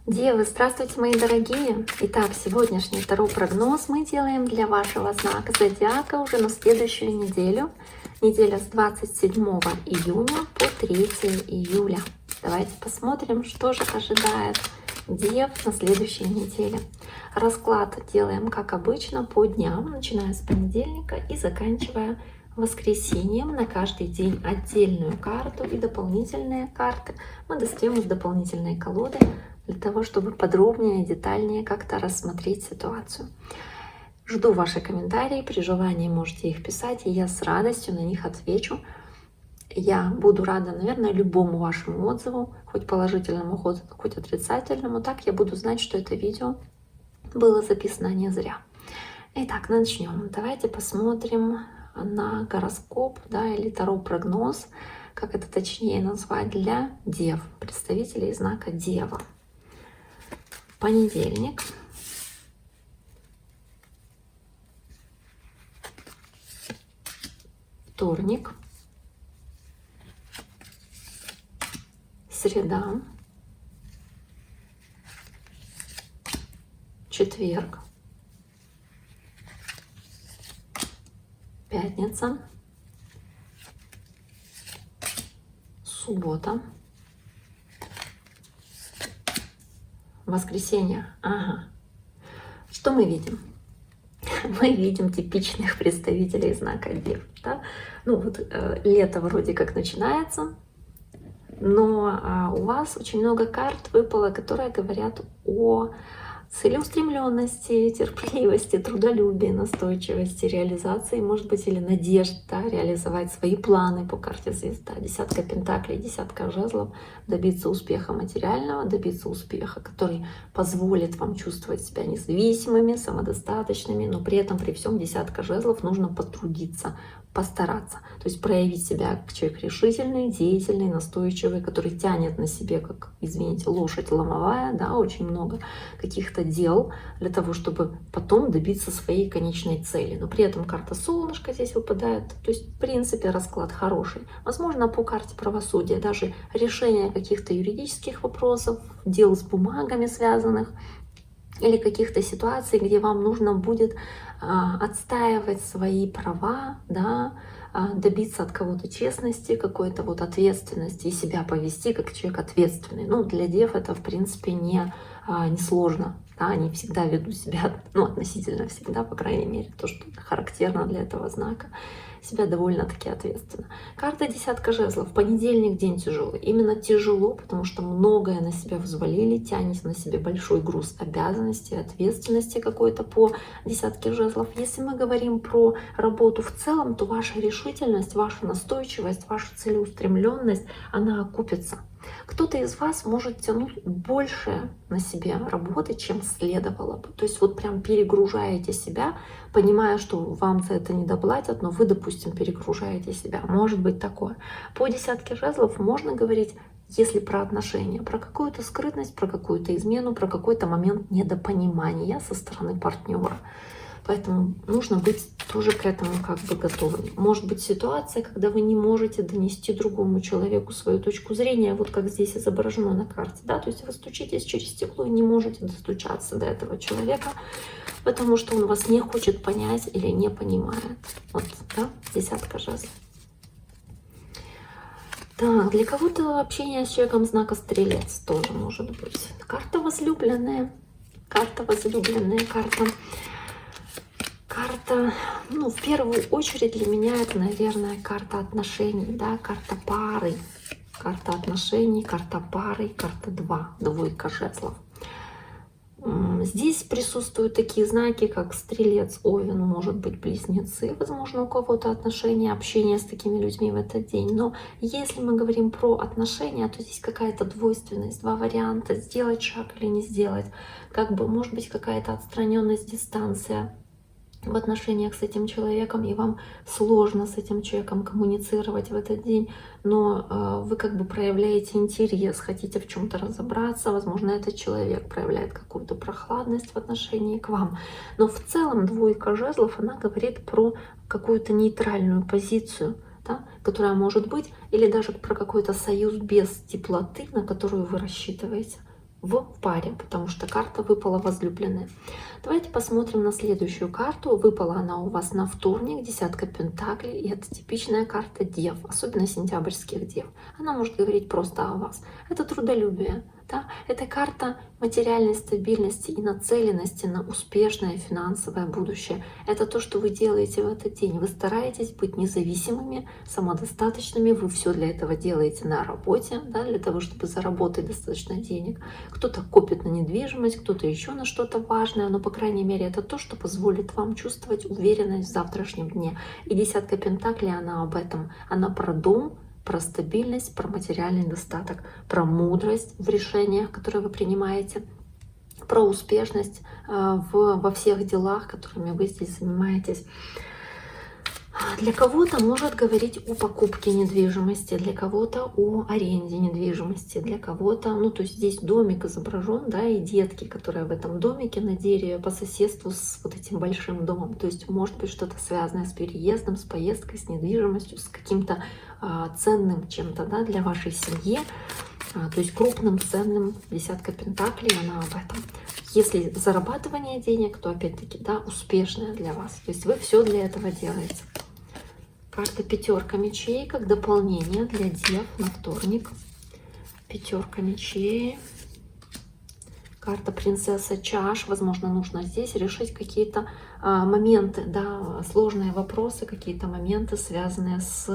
Девы, здравствуйте, мои дорогие! Итак, сегодняшний второй прогноз мы делаем для вашего знака зодиака уже на следующую неделю. Неделя с 27 июня по 3 июля. Давайте посмотрим, что же ожидает Дев на следующей неделе. Расклад делаем, как обычно, по дням, начиная с понедельника и заканчивая воскресеньем. На каждый день отдельную карту и дополнительные карты мы достаем из дополнительной колоды, для того, чтобы подробнее и детальнее как-то рассмотреть ситуацию. Жду ваши комментарии, при желании можете их писать, и я с радостью на них отвечу. Я буду рада, наверное, любому вашему отзыву, хоть положительному, хоть отрицательному. Так я буду знать, что это видео было записано не зря. Итак, начнем. Давайте посмотрим на гороскоп, или таро-прогноз, как это точнее назвать, для Дев, представителей знака Дева. Понедельник, вторник, среда, четверг, пятница, суббота, воскресенье. Что мы видим? Мы видим типичных представителей знака Дев. Да? Лето вроде как начинается, но у вас очень много карт выпало, которые говорят о целеустремленности, терпеливости, трудолюбии, настойчивости, реализации, может быть, или надежда реализовать свои планы по карте звезда. Десятка пентаклей, десятка жезлов, добиться успеха материального, добиться успеха, который позволит вам чувствовать себя независимыми, самодостаточными, но при этом при всем десятка жезлов нужно потрудиться, постараться, то есть проявить себя как человек решительный, деятельный, настойчивый, который тянет на себе, как, извините, лошадь ломовая, очень много каких-то дел для того, чтобы потом добиться своей конечной цели. Но при этом карта солнышко здесь выпадает, то есть в принципе расклад хороший. Возможно, по карте правосудия даже решение каких-то юридических вопросов, дел с бумагами связанных, или каких-то ситуаций, где вам нужно будет отстаивать свои права, добиться от кого-то честности, какой-то ответственности и себя повести как человек ответственный. Для Дев это в принципе не сложно. Они всегда ведут себя, относительно всегда, по крайней мере, то, что характерно для этого знака, себя довольно-таки ответственно. Карта десятка жезлов. Понедельник день тяжелый. Именно тяжело, потому что многое на себя взвалили, тянете на себе большой груз обязанностей, ответственности какой-то по десятке жезлов. Если мы говорим про работу в целом, то ваша решительность, ваша настойчивость, ваша целеустремленность, она окупится. Кто-то из вас может тянуть больше на себе работы, чем следовало бы. То есть прям перегружаете себя, понимая, что вам за это не доплатят, но вы, допустим, перегружаете себя. Может быть такое. По десятке жезлов можно говорить, если про отношения, про какую-то скрытность, про какую-то измену, про какой-то момент недопонимания со стороны партнера. Поэтому нужно быть тоже к этому готовым. Может быть ситуация, когда вы не можете донести другому человеку свою точку зрения, как здесь изображено на карте. То есть вы стучитесь через стекло и не можете достучаться до этого человека, потому что он вас не хочет понять или не понимает. Десятка жезлов. Так, для кого-то общение с человеком знака Стрелец тоже может быть. Карта возлюбленная. Карта возлюбленная, карта, в первую очередь для меня это, наверное, карта отношений, карта пары, карта отношений, карта пары, карта 2, двойка жезлов. Здесь присутствуют такие знаки, как Стрелец, Овен, может быть, Близнецы. Возможно, у кого-то отношения, общение с такими людьми в этот день. Но если мы говорим про отношения, то здесь какая-то двойственность, два варианта: сделать шаг или не сделать. Может быть, какая-то отстраненность, дистанция в отношениях с этим человеком, и вам сложно с этим человеком коммуницировать в этот день, но вы проявляете интерес, хотите в чем-то разобраться, возможно, этот человек проявляет какую-то прохладность в отношении к вам. Но в целом двойка жезлов, она говорит про какую-то нейтральную позицию, которая может быть, или даже про какой-то союз без теплоты, на которую вы рассчитываете. в паре, потому что карта выпала возлюбленная. Давайте посмотрим на следующую карту. Выпала она у вас на вторник, десятка пентаклей, и это типичная карта дев, особенно сентябрьских дев. Она может говорить просто о вас. Это трудолюбие, да? Это карта материальной стабильности и нацеленности на успешное финансовое будущее. Это то, что вы делаете в этот день. Вы стараетесь быть независимыми, самодостаточными. Вы все для этого делаете на работе, да, для того, чтобы заработать достаточно денег. Кто-то копит на недвижимость, кто-то еще на что-то важное, но, по крайней мере, это то, что позволит вам чувствовать уверенность в завтрашнем дне. И десятка пентаклей, она об этом. Она про дом, про стабильность, про материальный достаток, про мудрость в решениях, которые вы принимаете, про успешность во всех делах, которыми вы здесь занимаетесь. Для кого-то может говорить о покупке недвижимости, для кого-то о аренде недвижимости, для кого-то, ну то есть здесь домик изображен, да, и детки, которые в этом домике на дереве по соседству с вот этим большим домом. То есть может быть что-то связанное с переездом, с поездкой, с недвижимостью, с каким-то ценным чем-то, да, для вашей семьи. То есть крупным, ценным, десятка пентаклей, она об этом. Если зарабатывание денег, то опять-таки, да, успешное для вас. То есть вы все для этого делаете. Карта пятерка мечей как дополнение для дев на вторник. Пятерка мечей. Карта принцесса чаш. Возможно, нужно здесь решить какие-то моменты, да, сложные вопросы, какие-то моменты, связанные с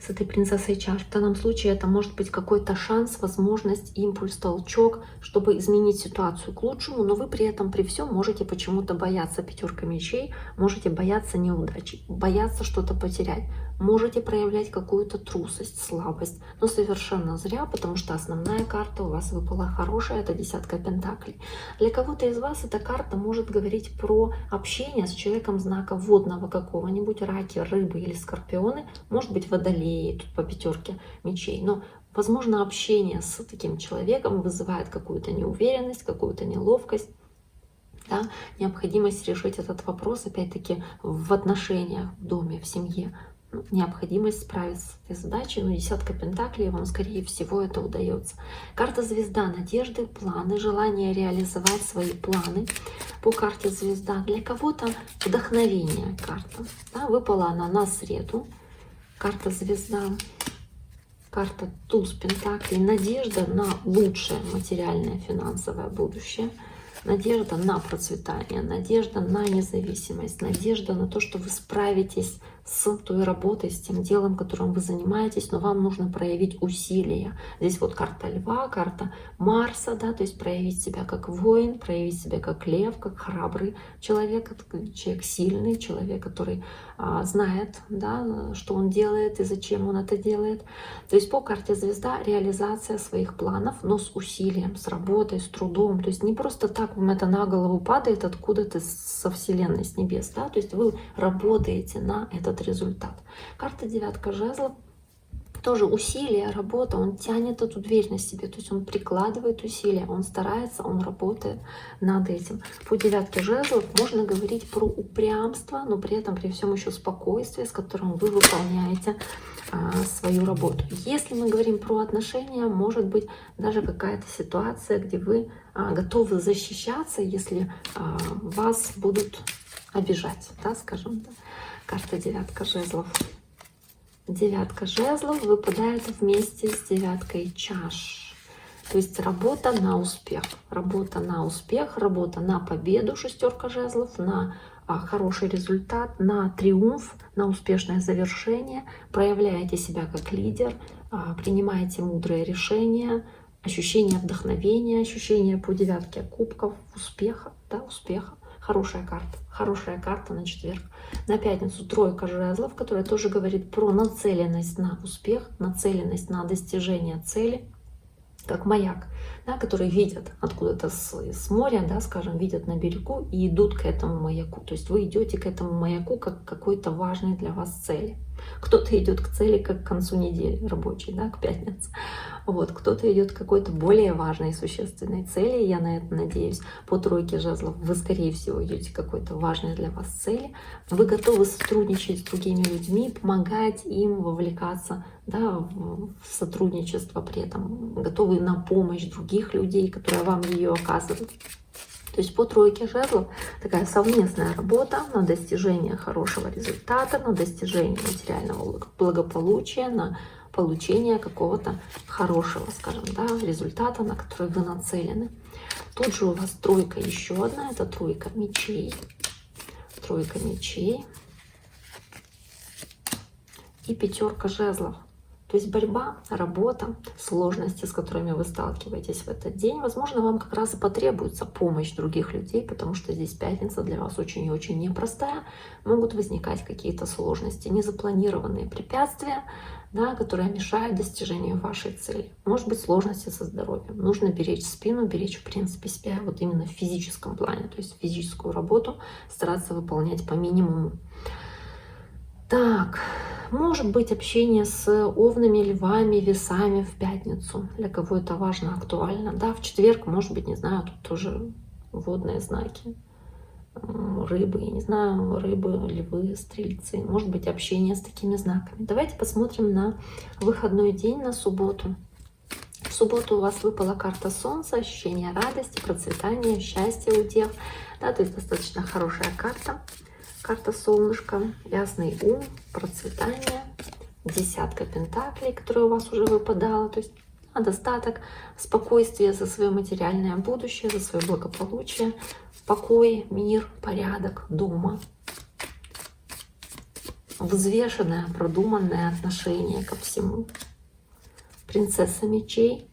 этой принцессой чаш. В данном случае это может быть какой-то шанс, возможность, импульс, толчок, чтобы изменить ситуацию к лучшему, но вы при этом, при всем можете почему-то бояться. Пятерка мечей, можете бояться неудачи, бояться что-то потерять, можете проявлять какую-то трусость, слабость, но совершенно зря, потому что основная карта у вас выпала хорошая, это десятка пентаклей. Для кого-то из вас эта карта может говорить про общение с человеком знака водного какого-нибудь, раки, рыбы или скорпионы, может быть водолей, тут по пятерке мечей, но возможно общение с таким человеком вызывает какую-то неуверенность, какую-то неловкость, да, необходимость решить этот вопрос опять-таки в отношениях, в доме, в семье, необходимость справиться с этой задачей, но десятка пентаклей вам скорее всего это удается. Карта звезда, надежды, планы, желание реализовать свои планы по карте звезда. Для кого-то вдохновение карта, да, выпала она на среду. Карта звезда, карта туз пентаклей, надежда на лучшее материальное финансовое будущее, надежда на процветание, надежда на независимость, надежда на то, что вы справитесь с той работой, с тем делом, которым вы занимаетесь, но вам нужно проявить усилия. Здесь вот карта льва, карта Марса, да, то есть проявить себя как воин, проявить себя как лев, как храбрый человек, человек сильный, человек, который знает, да, что он делает и зачем он это делает. То есть по карте звезда реализация своих планов, но с усилием, с работой, с трудом. То есть не просто так вам это на голову падает откуда-то со вселенной, с небес, да, то есть вы работаете на этот результат. Карта девятка жезлов. Тоже усилие, работа, он тянет эту дверь на себе, то есть он прикладывает усилия, он старается, он работает над этим. По девятке жезлов можно говорить про упрямство, но при этом при всем еще спокойствие, с которым вы выполняете свою работу. Если мы говорим про отношения, может быть даже какая-то ситуация, где вы готовы защищаться, если вас будут обижать, да, скажем, да. Карта девятка жезлов. Девятка жезлов выпадает вместе с девяткой чаш. То есть работа на успех. Работа на успех, работа на победу, шестерка жезлов, на хороший результат, на триумф, на успешное завершение. Проявляете себя как лидер, принимаете мудрые решения, ощущение вдохновения, ощущение по девятке кубков, успеха, да, успеха. Хорошая карта на четверг. На пятницу тройка жезлов, которая тоже говорит про нацеленность на успех, нацеленность на достижение цели, как маяк, да, который видят откуда-то с моря, да, скажем, видят на берегу и идут к этому маяку. То есть вы идете к этому маяку как к какой-то важной для вас цели. Кто-то идет к цели как к концу недели рабочей, да, к пятнице. Вот, кто-то идет к какой-то более важной и существенной цели, я на это надеюсь. По тройке жезлов вы, скорее всего, идете к какой-то важной для вас цели. Вы готовы сотрудничать с другими людьми, помогать им, вовлекаться, да, в сотрудничество, при этом готовы на помощь других людей, которые вам ее оказывают. То есть по тройке жезлов такая совместная работа на достижение хорошего результата, на достижение материального благополучия, на получение какого-то хорошего, скажем, да, результата, на который вы нацелены. Тут же у вас тройка еще одна, это тройка мечей. Тройка мечей и пятерка жезлов. То есть борьба, работа, сложности, с которыми вы сталкиваетесь в этот день. Возможно, вам как раз и потребуется помощь других людей, потому что здесь пятница для вас очень и очень непростая. Могут возникать какие-то сложности, незапланированные препятствия, да, которые мешают достижению вашей цели. Может быть, сложности со здоровьем. Нужно беречь спину, беречь, в принципе, себя вот именно в физическом плане. То есть физическую работу стараться выполнять по минимуму. Так, может быть общение с овнами, львами, весами в пятницу. Для кого это важно, актуально. Да, в четверг, может быть, не знаю, тут тоже водные знаки. Рыбы, я не знаю, рыбы, львы, стрельцы. Может быть, общение с такими знаками. Давайте посмотрим на выходной день, на субботу. В субботу у вас выпала карта Солнца, ощущение радости, процветания, счастья, удел. Да, то есть достаточно хорошая карта. Карта солнышка, ясный ум, процветание, десятка пентаклей, которая у вас уже выпадала, то есть достаток, спокойствие за свое материальное будущее, за свое благополучие, покой, мир, порядок дома, взвешенное, продуманное отношение ко всему. Принцесса мечей,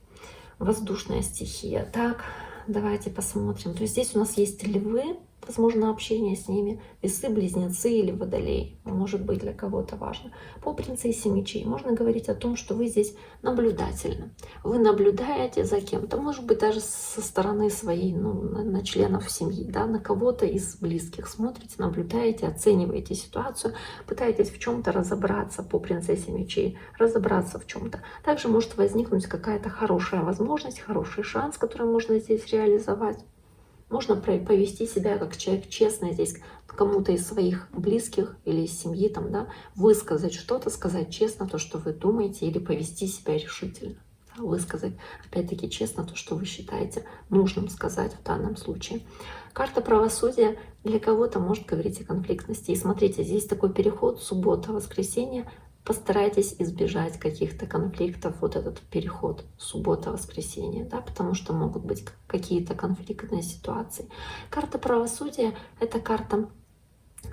воздушная стихия. Так, давайте посмотрим. То есть здесь у нас есть львы, возможно, общение с ними, весы, близнецы или водолей, может быть для кого-то важно. По принцессе мечей можно говорить о том, что вы здесь наблюдательны. Вы наблюдаете за кем-то, может быть, даже со стороны своей, на членов семьи, да, на кого-то из близких смотрите, наблюдаете, оцениваете ситуацию, пытаетесь в чем-то разобраться по принцессе мечей, разобраться в чем-то. Также может возникнуть какая-то хорошая возможность, хороший шанс, который можно здесь реализовать. Можно повести себя как человек честно здесь, кому-то из своих близких или из семьи, там, да, высказать что-то, сказать честно то, что вы думаете, или повести себя решительно. Да, высказать, опять-таки, честно то, что вы считаете нужным сказать в данном случае. Карта правосудия для кого-то может говорить о конфликтности. И смотрите, здесь такой переход, суббота, воскресенье. Постарайтесь избежать каких-то конфликтов, вот этот переход суббота-воскресенье, да, потому что могут быть какие-то конфликтные ситуации. Карта правосудия — это карта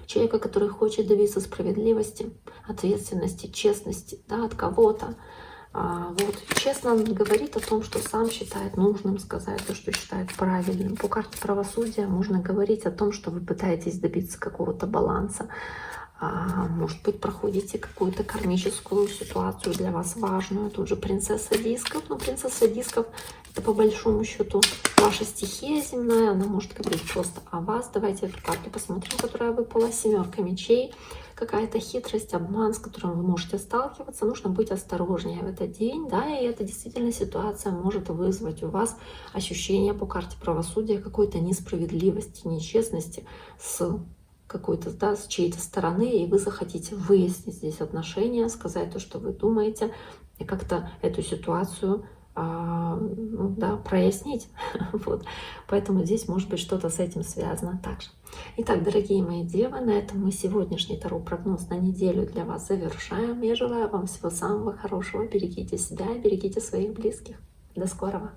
человека, который хочет добиться справедливости, ответственности, честности, да, от кого-то. Вот, честно говорит о том, что сам считает нужным сказать, то, что считает правильным. По карте правосудия можно говорить о том, что вы пытаетесь добиться какого-то баланса. Может быть, проходите какую-то кармическую ситуацию для вас важную. Тут же принцесса дисков. Но принцесса дисков — это по большому счету ваша стихия земная. Она может говорить просто о вас. Давайте эту карту посмотрим, которая выпала. Семерка мечей. Какая-то хитрость, обман, с которым вы можете сталкиваться. Нужно быть осторожнее в этот день. Да, и эта действительно ситуация может вызвать у вас ощущение по карте правосудия какой-то несправедливости, нечестности с какой-то, да, с чьей-то стороны, и вы захотите выяснить здесь отношения, сказать то, что вы думаете, и как-то эту ситуацию прояснить. Вот. Поэтому здесь может быть что-то с этим связано также. Итак, дорогие мои девы, на этом мы сегодняшний таро-прогноз на неделю для вас завершаем. Я желаю вам всего самого хорошего. Берегите себя, берегите своих близких. До скорого!